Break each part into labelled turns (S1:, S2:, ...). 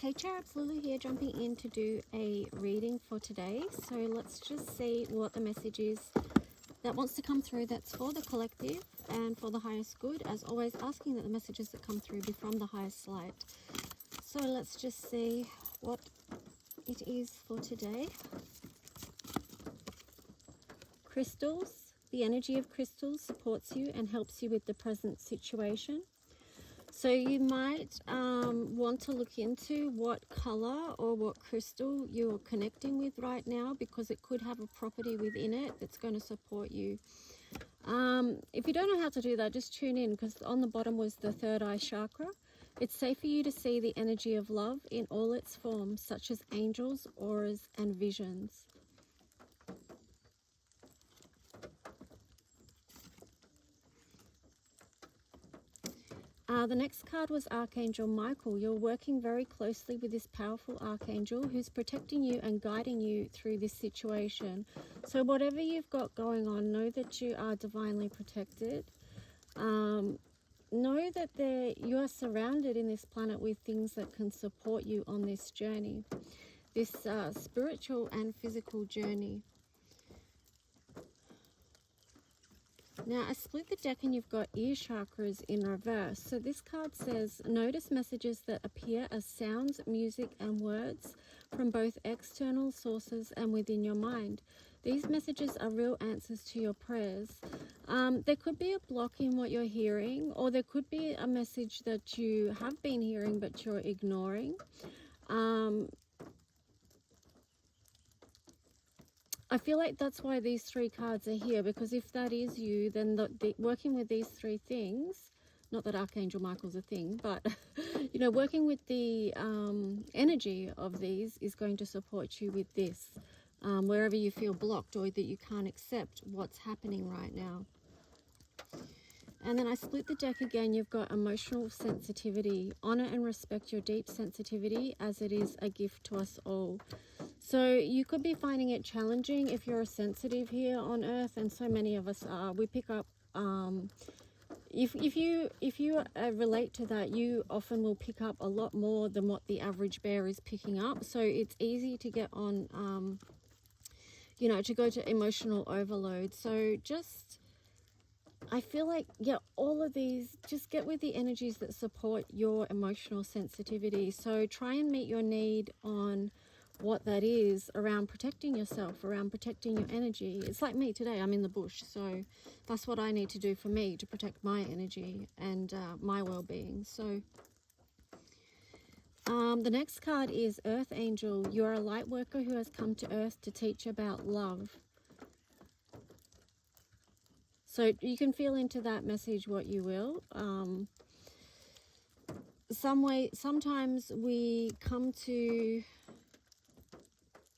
S1: Hey Cherubs, Lulu here, jumping in to do a reading for today. So let's just see what the message is that wants to come through that's for the collective and for the highest good. As always, asking that the messages that come through be from the highest light. So let's just see what it is for today. Crystals. The energy of crystals supports you and helps you with the present situation. So you might want to look into what color or what crystal you're connecting with right now, because it could have a property within it that's going to support you. If you don't know how to do that, just tune in, because on the bottom was the third eye chakra. It's safe for you to see the energy of love in all its forms, such as angels, auras, and visions. The next card was Archangel Michael. You're working very closely with this powerful Archangel who's protecting you and guiding you through this situation. So whatever you've got going on, know that you are divinely protected. Know that you are surrounded in this planet with things that can support you on this journey, this spiritual and physical journey. Now, I split the deck and you've got ear chakras in reverse. So this card says, notice messages that appear as sounds, music, and words from both external sources and within your mind. These messages are real answers to your prayers. There could be a block in what you're hearing, or there could be a message that you have been hearing but you're ignoring. I feel like that's why these three cards are here, because if that is you, then working with these three things, not that Archangel Michael's a thing, but you know, working with the energy of these is going to support you with this, wherever you feel blocked or that you can't accept what's happening right now. And then I split the deck again. You've got emotional sensitivity. Honor and respect your deep sensitivity, as it is a gift to us all. So you could be finding it challenging if you're sensitive here on Earth, and so many of us are. We pick up, if you relate to that, you often will pick up a lot more than what the average bear is picking up. So it's easy to get on, you know, to go to emotional overload. So just, I feel like, yeah, all of these, just get with the energies that support your emotional sensitivity. So try and meet your need on what that is around protecting yourself, around protecting your energy. It's like me today, I'm in the bush, so that's what I need to do for me to protect my energy and my well-being. So the next card is Earth Angel. You are a light worker who has come to Earth to teach about love. So you can feel into that message what you will. Sometimes we come to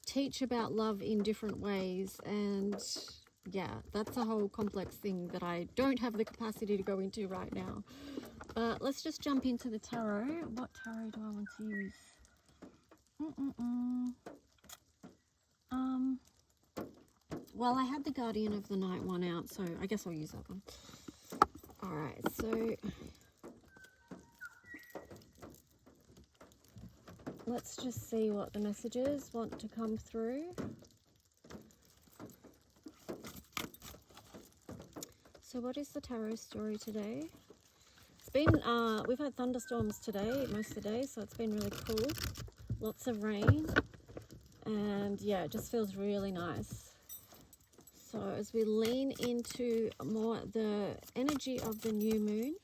S1: teach about love in different ways, and yeah, that's a whole complex thing that I don't have the capacity to go into right now. But let's just jump into the tarot. What tarot do I want to use? Well, I had the Guardian of the Night one out, so I guess I'll use that one. Alright, so let's just see what the messages want to come through. So what is the tarot story today? It's been, we've had thunderstorms today, most of the day, so it's been really cool. Lots of rain, and yeah, it just feels really nice. So as we lean into more the energy of the new moon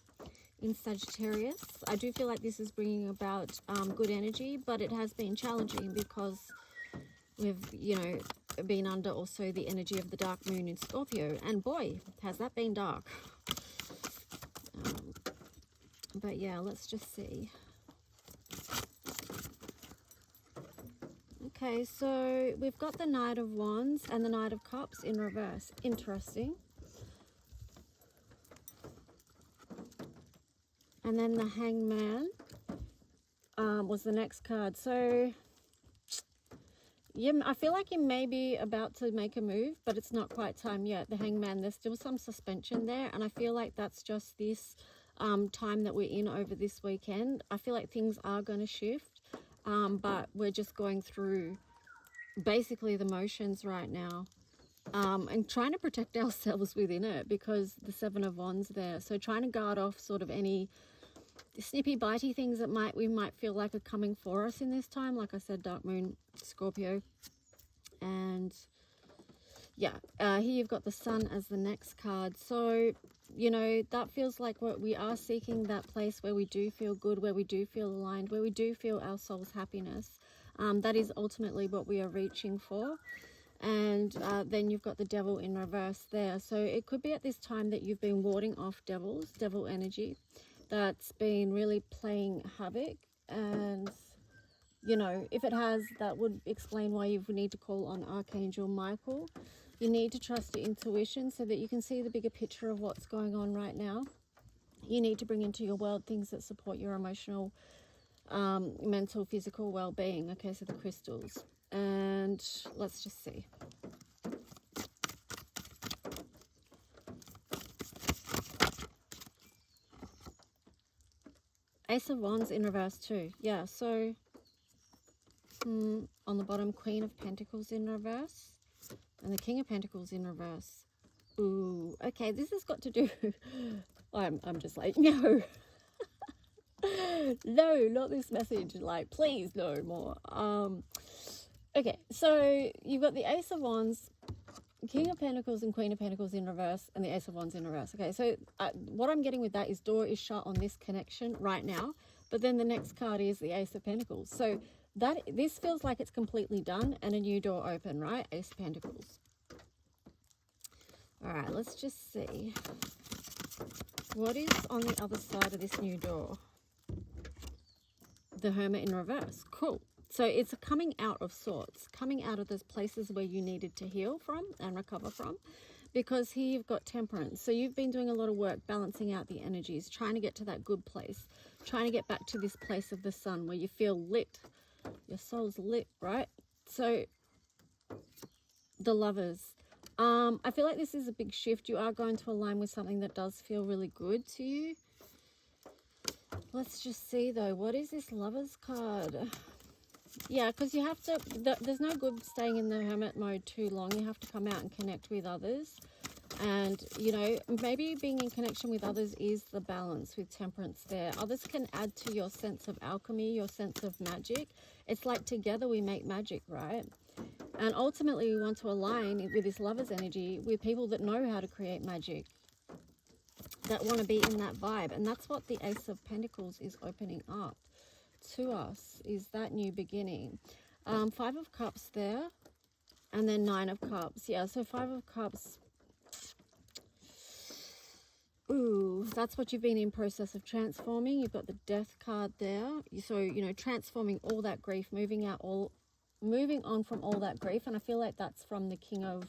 S1: in Sagittarius, I do feel like this is bringing about good energy, but it has been challenging because we've, you know, been under also the energy of the dark moon in Scorpio, and boy, has that been dark. But yeah, let's just see. Okay, so we've got the Knight of Wands and the Knight of Cups in reverse. Interesting. And then the Hangman was the next card. So yeah, I feel like you may be about to make a move, but it's not quite time yet. The Hangman, there's still some suspension there, and I feel like that's just this time that we're in over this weekend. I feel like things are going to shift. but we're just going through basically the motions right now, and trying to protect ourselves within it, because the Seven of Wands there. So trying to guard off sort of any snippy bitey things that we might feel like are coming for us in this time. Like I said, Dark Moon, Scorpio. And yeah, here you've got the Sun as the next card. So, you know, that feels like what we are seeking, that place where we do feel good, where we do feel aligned, where we do feel our soul's happiness. That is ultimately what we are reaching for. And then you've got the Devil in reverse there. So it could be at this time that you've been warding off devil energy that's been really playing havoc. And, you know, if it has, that would explain why you need to call on Archangel Michael. You need to trust your intuition so that you can see the bigger picture of what's going on right now. You need to bring into your world things that support your emotional, mental, physical well-being. Okay, so the crystals. And let's just see. Ace of Wands in reverse too. Yeah, so on the bottom, Queen of Pentacles in reverse. And the King of Pentacles in reverse. Ooh, okay, this has got to do... I'm just like, no. No, not this message. Like, please, no more. Okay, so you've got the Ace of Wands, King of Pentacles and Queen of Pentacles in reverse, and the Ace of Wands in reverse. Okay, so what I'm getting with that is door is shut on this connection right now, but then the next card is the Ace of Pentacles. So this feels like it's completely done and a new door open, right? Ace of Pentacles. All right, let's just see. What is on the other side of this new door? The Hermit in reverse. Cool. So it's a coming out of sorts, coming out of those places where you needed to heal from and recover from, because here you've got Temperance. So you've been doing a lot of work balancing out the energies, trying to get to that good place, trying to get back to this place of the sun where you feel lit. Your soul's lit, right? So the Lovers. I feel like this is a big shift. You are going to align with something that does feel really good to you. Let's just see though, what is this Lovers card? Yeah, because you have to, there's no good staying in the hermit mode too long. You have to come out and connect with others. And, you know, maybe being in connection with others is the balance with Temperance there. Others can add to your sense of alchemy, your sense of magic. It's like together we make magic, right? And ultimately we want to align with this Lover's energy with people that know how to create magic, that want to be in that vibe. And that's what the Ace of Pentacles is opening up to us, is that new beginning. Five of Cups there, and then Nine of Cups. Yeah, so Five of Cups. Ooh, that's what you've been in process of transforming. You've got the Death card there. So, you know, transforming all that grief, moving on from all that grief. And I feel like that's from the King of,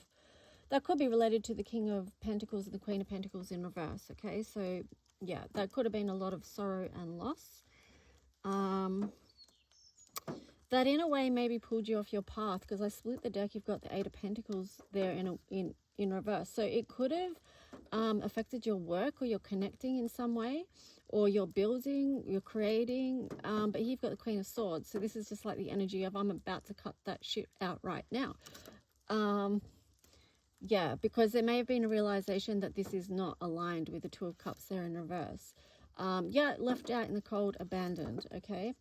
S1: that could be related to the King of Pentacles and the Queen of Pentacles in reverse. Okay, so yeah, that could have been a lot of sorrow and loss. That in a way maybe pulled you off your path, because I split the deck. You've got the Eight of Pentacles there in reverse. So it could have affected your work, or you're connecting in some way, or you're building, you're creating. But here you've got the Queen of Swords. So this is just like the energy of, I'm about to cut that shit out right now. Yeah, because there may have been a realization that this is not aligned with the Two of Cups there in reverse. Yeah, left out in the cold, abandoned, okay?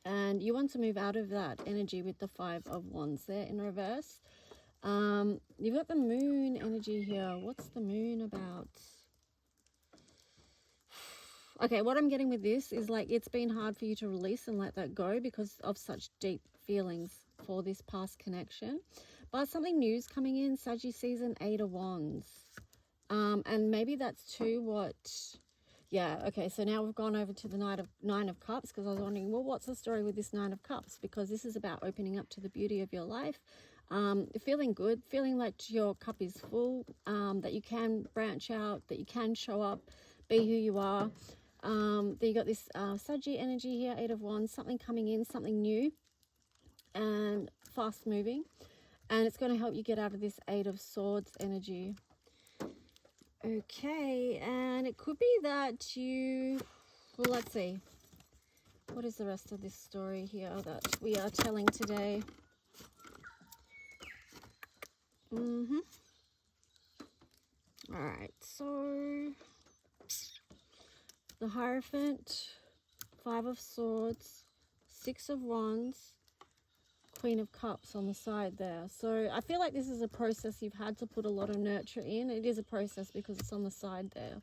S1: And you want to move out of that energy with the Five of Wands there in reverse. You've got the Moon energy here. What's the Moon about? Okay, what I'm getting with this is like it's been hard for you to release and let that go because of such deep feelings for this past connection. But something new is coming in. Saggy season, Eight of Wands. And maybe that's too what... Yeah, okay, so now we've gone over to the Nine of Cups, because I was wondering, well, what's the story with this Nine of Cups? Because this is about opening up to the beauty of your life, feeling good, feeling like your cup is full, that you can branch out, that you can show up, be who you are. Then you got this Saggy energy here, Eight of Wands, something coming in, something new and fast moving. And it's going to help you get out of this Eight of Swords energy. Okay, and it could be that you, well, let's see. What What is the rest of this story here that we are telling today? All right, so the Hierophant, 5 of Swords, 6 of Wands, Queen of Cups on the side there. So I feel like this is a process you've had to put a lot of nurture in. It is a process because it's on the side there.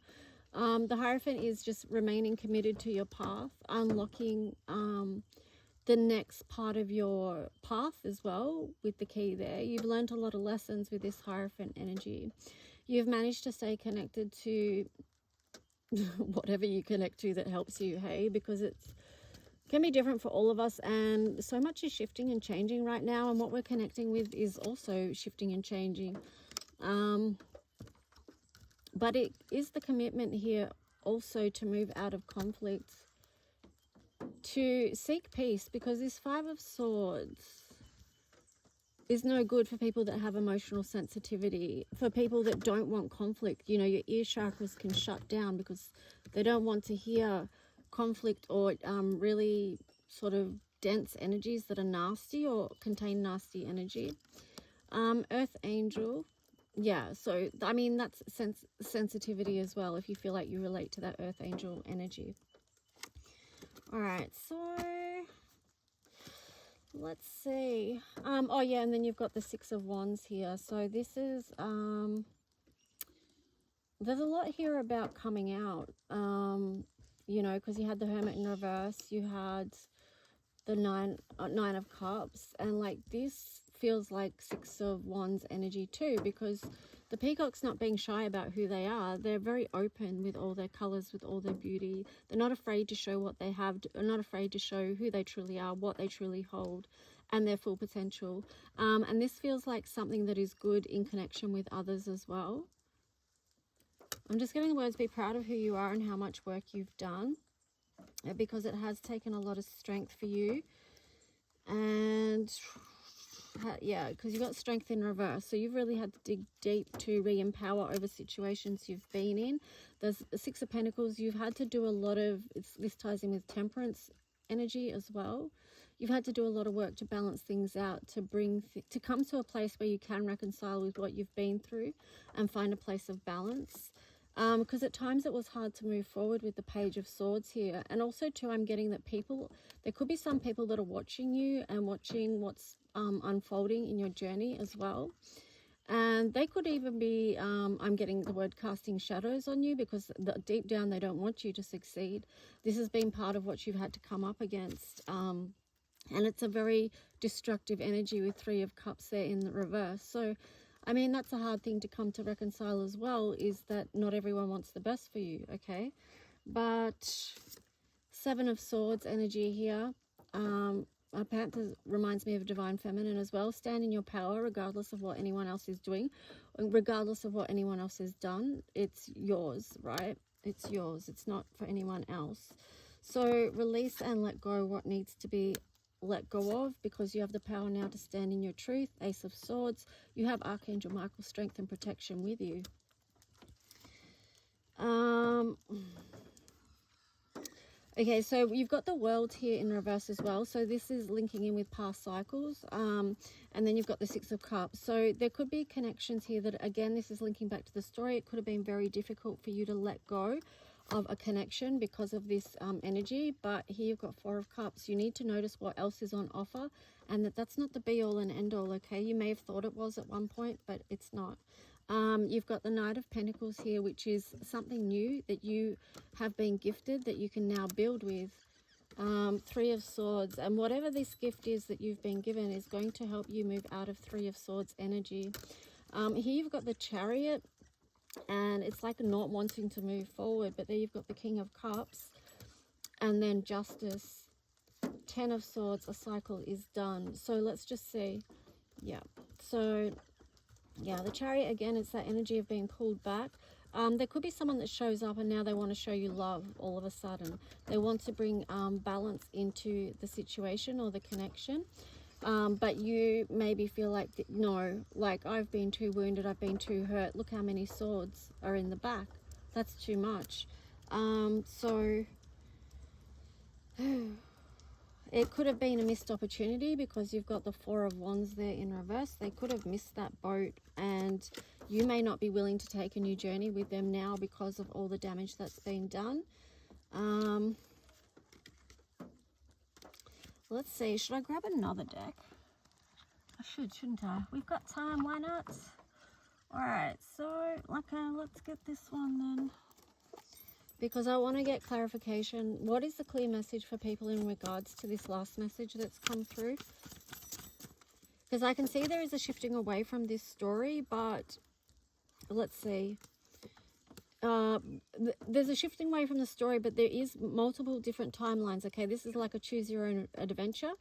S1: The Hierophant is just remaining committed to your path, unlocking the next part of your path as well with the key there. You've learned a lot of lessons with this Hierophant energy. You've managed to stay connected to whatever you connect to that helps you, hey, because it's can be different for all of us, and so much is shifting and changing right now, and what we're connecting with is also shifting and changing. But it is the commitment here also to move out of conflict, to seek peace, because this 5 of Swords is no good for people that have emotional sensitivity, for people that don't want conflict. You know, your ear chakras can shut down because they don't want to hear conflict or really sort of dense energies that are nasty or contain nasty energy. Earth Angel, yeah, so I mean that's sensitivity as well, if you feel like you relate to that Earth Angel energy. All right, so let's see. Oh yeah, and then you've got the 6 of Wands here. So this is there's a lot here about coming out. You know, because you had the Hermit in reverse, you had the nine of Cups, and like this feels like 6 of Wands energy too, because the peacock's not being shy about who they are. They're very open with all their colors, with all their beauty. They're not afraid to show what they have, they're not afraid to show who they truly are, what they truly hold, and their full potential. And this feels like something that is good in connection with others as well. I'm just getting the words, be proud of who you are and how much work you've done, because it has taken a lot of strength for you. And yeah, because you've got strength in reverse, so you've really had to dig deep to re-empower over situations you've been in. There's the 6 of Pentacles. You've had to do a lot of, this ties in with Temperance energy as well. You've had to do a lot of work to balance things out, to to come to a place where you can reconcile with what you've been through and find a place of balance. Because at times it was hard to move forward with the Page of Swords here. And also too, I'm getting that there could be some people that are watching you and watching what's unfolding in your journey as well. And they could even be, I'm getting the word casting shadows on you, because deep down they don't want you to succeed. This has been part of what you've had to come up against. And it's a very destructive energy with 3 of Cups there in the reverse. So I mean, that's a hard thing to come to reconcile as well, is that not everyone wants the best for you, okay? But 7 of Swords energy here. Panther reminds me of Divine Feminine as well. Stand in your power regardless of what anyone else is doing, regardless of what anyone else has done. It's yours, right? It's yours. It's not for anyone else. So release and let go what needs to be let go of, because you have the power now to stand in your truth. Ace of Swords. You have Archangel Michael's strength and protection with you. Okay, so you've got the World here in reverse as well. So this is linking in with past cycles. And then you've got the 6 of Cups. So there could be connections here that, again, this is linking back to the story. It could have been very difficult for you to let go of a connection because of this energy. But here you've got 4 of Cups. You need to notice what else is on offer, and that's not the be all and end all, okay? You may have thought it was at one point, but it's not. You've got the Knight of Pentacles here, which is something new that you have been gifted that you can now build with. 3 of Swords, and whatever this gift is that you've been given is going to help you move out of 3 of Swords energy. Here you've got the Chariot, and it's like not wanting to move forward, but there you've got the King of Cups, and then Justice. 10 of Swords, a cycle is done. So let's just see. Yeah, so yeah, the Chariot again, it's that energy of being pulled back. There could be someone that shows up and now they want to show you love all of a sudden. They want to bring balance into the situation or the connection. But you maybe feel like, no, like I've been too wounded, I've been too hurt. Look how many swords are in the back. That's too much. So It could have been a missed opportunity because you've got the Four of Wands there in reverse. They could have missed that boat, and you may not be willing to take a new journey with them now because of all the damage that's been done. Let's see, should I grab another deck? I should, shouldn't I? We've got time, why not? Alright, so let's get this one then. Because I want to get clarification. What is the clear message for people in regards to this last message that's come through? Because I can see there is a shifting away from this story, but let's see. There's a shifting away from the story, but there is multiple different timelines. Okay, this is like a choose your own adventure.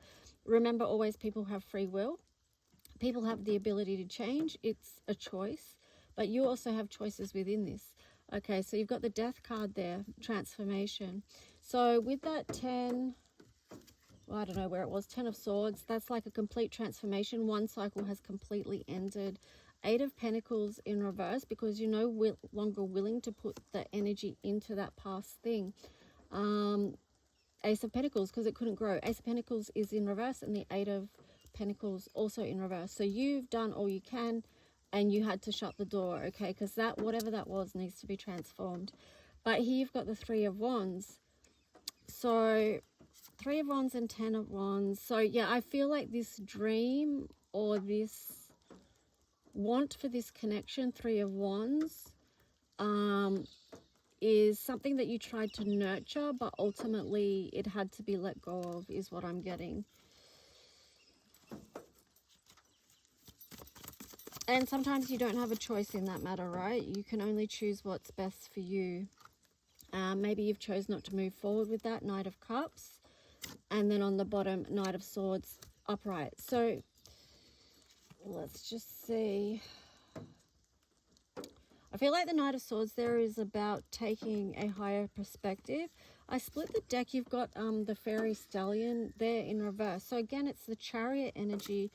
S1: Remember, always people have free will. People have the ability to change. It's a choice, but you also have choices within this. Okay, so you've got the Death card there, transformation. So with that 10, well, I don't know where it was, 10 of Swords, that's like a complete transformation. One cycle has completely ended. 8 of Pentacles in reverse, because you're no longer willing to put the energy into that past thing. Ace of Pentacles, because it couldn't grow. Ace of Pentacles is in reverse, and the 8 of Pentacles also in reverse. So you've done all you can, and you had to shut the door, okay? Because that, whatever that was, needs to be transformed. But here you've got the 3 of Wands. So 3 of Wands and 10 of Wands. So yeah, I feel like this dream or this want for this connection, 3 of Wands, is something that you tried to nurture, but ultimately it had to be let go of, is what I'm getting. And sometimes you don't have a choice in that matter, right? You can only choose what's best for you. Maybe you've chose not to move forward with that, Knight of Cups. And then on the bottom, Knight of Swords upright. So let's just see. I feel like the Knight of Swords there is about taking a higher perspective. I split the deck. You've got the Fairy Stallion there in reverse. So again, it's the Chariot energy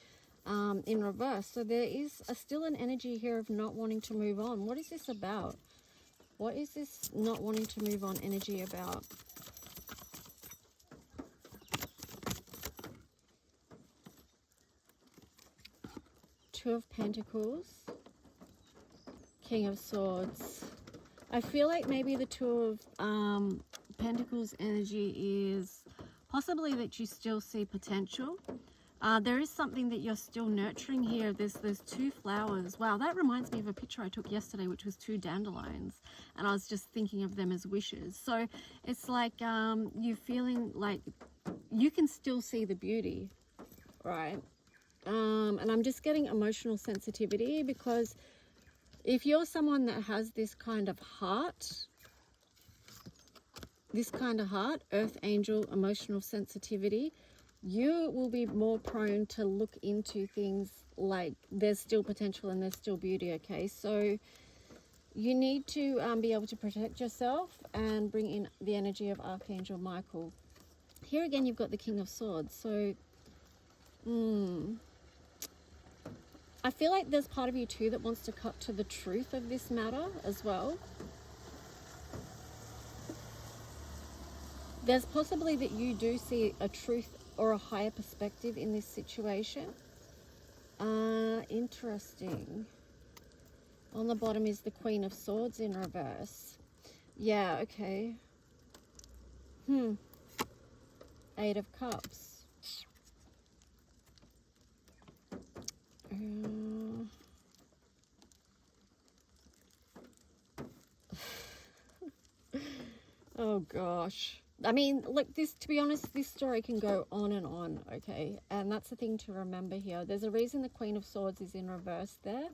S1: in reverse. So there is still an energy here of not wanting to move on. What is this about? What is this not wanting to move on energy about? Two of Pentacles, King of Swords. I feel like maybe the Two of Pentacles energy is possibly that you still see potential. There is something that you're still nurturing here. There's 2 flowers. Wow, that reminds me of a picture I took yesterday, which was 2 dandelions. And I was just thinking of them as wishes. So it's like you feeling like you can still see the beauty, right? And I'm just getting emotional sensitivity, because if you're someone that has this kind of heart, earth angel, emotional sensitivity, you will be more prone to look into things like there's still potential and there's still beauty, okay? So you need to be able to protect yourself and bring in the energy of Archangel Michael. Here again, you've got the King of Swords. So, I feel like there's part of you too that wants to cut to the truth of this matter as well. There's possibly that you do see a truth or a higher perspective in this situation. Interesting. On the bottom is the Queen of Swords in reverse. Yeah, okay. 8 of Cups. Oh gosh. I mean, look, to be honest, this story can go on and on, okay? And that's the thing to remember here. There's a reason the Queen of Swords is in reverse there.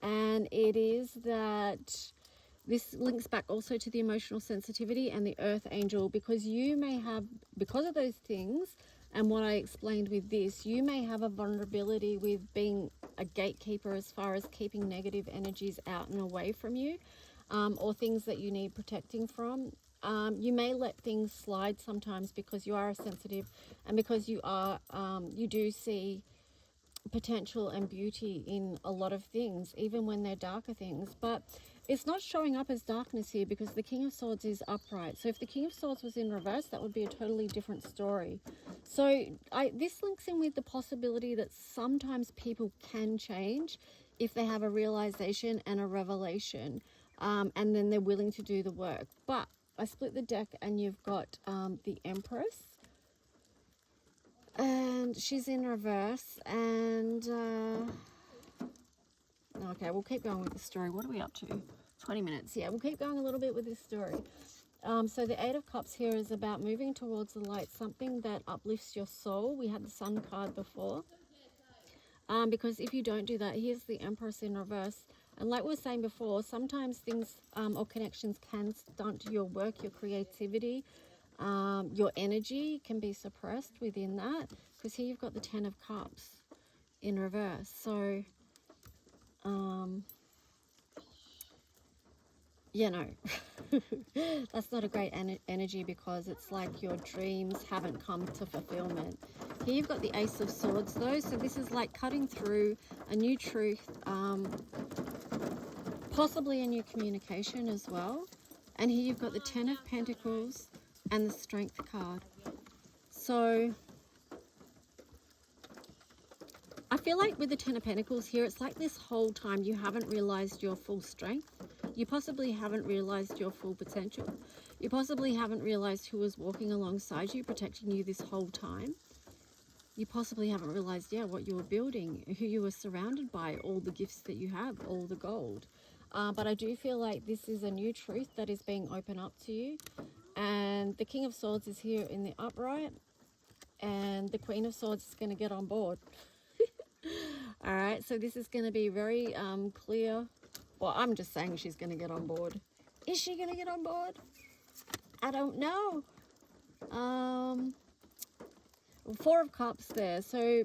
S1: And it is that this links back also to the emotional sensitivity and the Earth Angel, because you may have, because of those things and what I explained with this, you may have a vulnerability with being a gatekeeper as far as keeping negative energies out and away from you, or things that you need protecting from. You may let things slide sometimes because you are sensitive, and because you are, you do see potential and beauty in a lot of things, even when they're darker things. But it's not showing up as darkness here because the King of Swords is upright. So if the King of Swords was in reverse, that would be a totally different story. So this links in with the possibility that sometimes people can change if they have a realization and a revelation, and then they're willing to do the work. But I split the deck and you've got the Empress, and she's in reverse, and okay, we'll keep going with the story. What are we up to? 20 minutes. Yeah, we'll keep going a little bit with this story. So the Eight of Cups here is about moving towards the light, something that uplifts your soul. We had the Sun card before. Because if you don't do that, here's the Empress in reverse. And like we were saying before, sometimes things or connections can stunt your work, your creativity, your energy can be suppressed within that. Because here you've got the Ten of Cups in reverse. So, yeah, no, that's not a great energy because it's like your dreams haven't come to fulfillment. Here you've got the Ace of Swords though, so this is like cutting through a new truth, possibly a new communication as well. And here you've got the Ten of Pentacles and the Strength card. So I feel like with the Ten of Pentacles here, it's like this whole time you haven't realized your full strength. You possibly haven't realized your full potential. You possibly haven't realized who was walking alongside you, protecting you this whole time. You possibly haven't realized, yeah, what you were building, who you were surrounded by, all the gifts that you have, all the gold. But I do feel like this is a new truth that is being opened up to you. And the King of Swords is here in the upright. And the Queen of Swords is going to get on board. All right, so this is going to be very clear. Well, I'm just saying she's going to get on board. Is she going to get on board? I don't know. Four of Cups there. So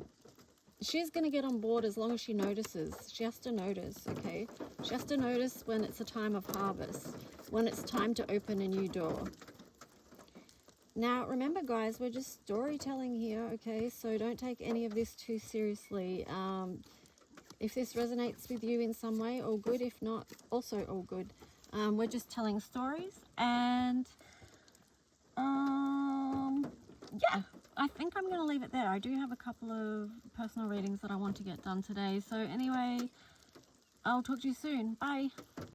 S1: she's going to get on board as long as she notices. She has to notice, okay? She has to notice when it's a time of harvest, when it's time to open a new door. Now, remember, guys, we're just storytelling here, okay? So don't take any of this too seriously. If this resonates with you in some way, all good. If not, also all good. We're just telling stories. And, yeah, I think I'm going to leave it there. I do have a couple of personal readings that I want to get done today. So anyway, I'll talk to you soon. Bye.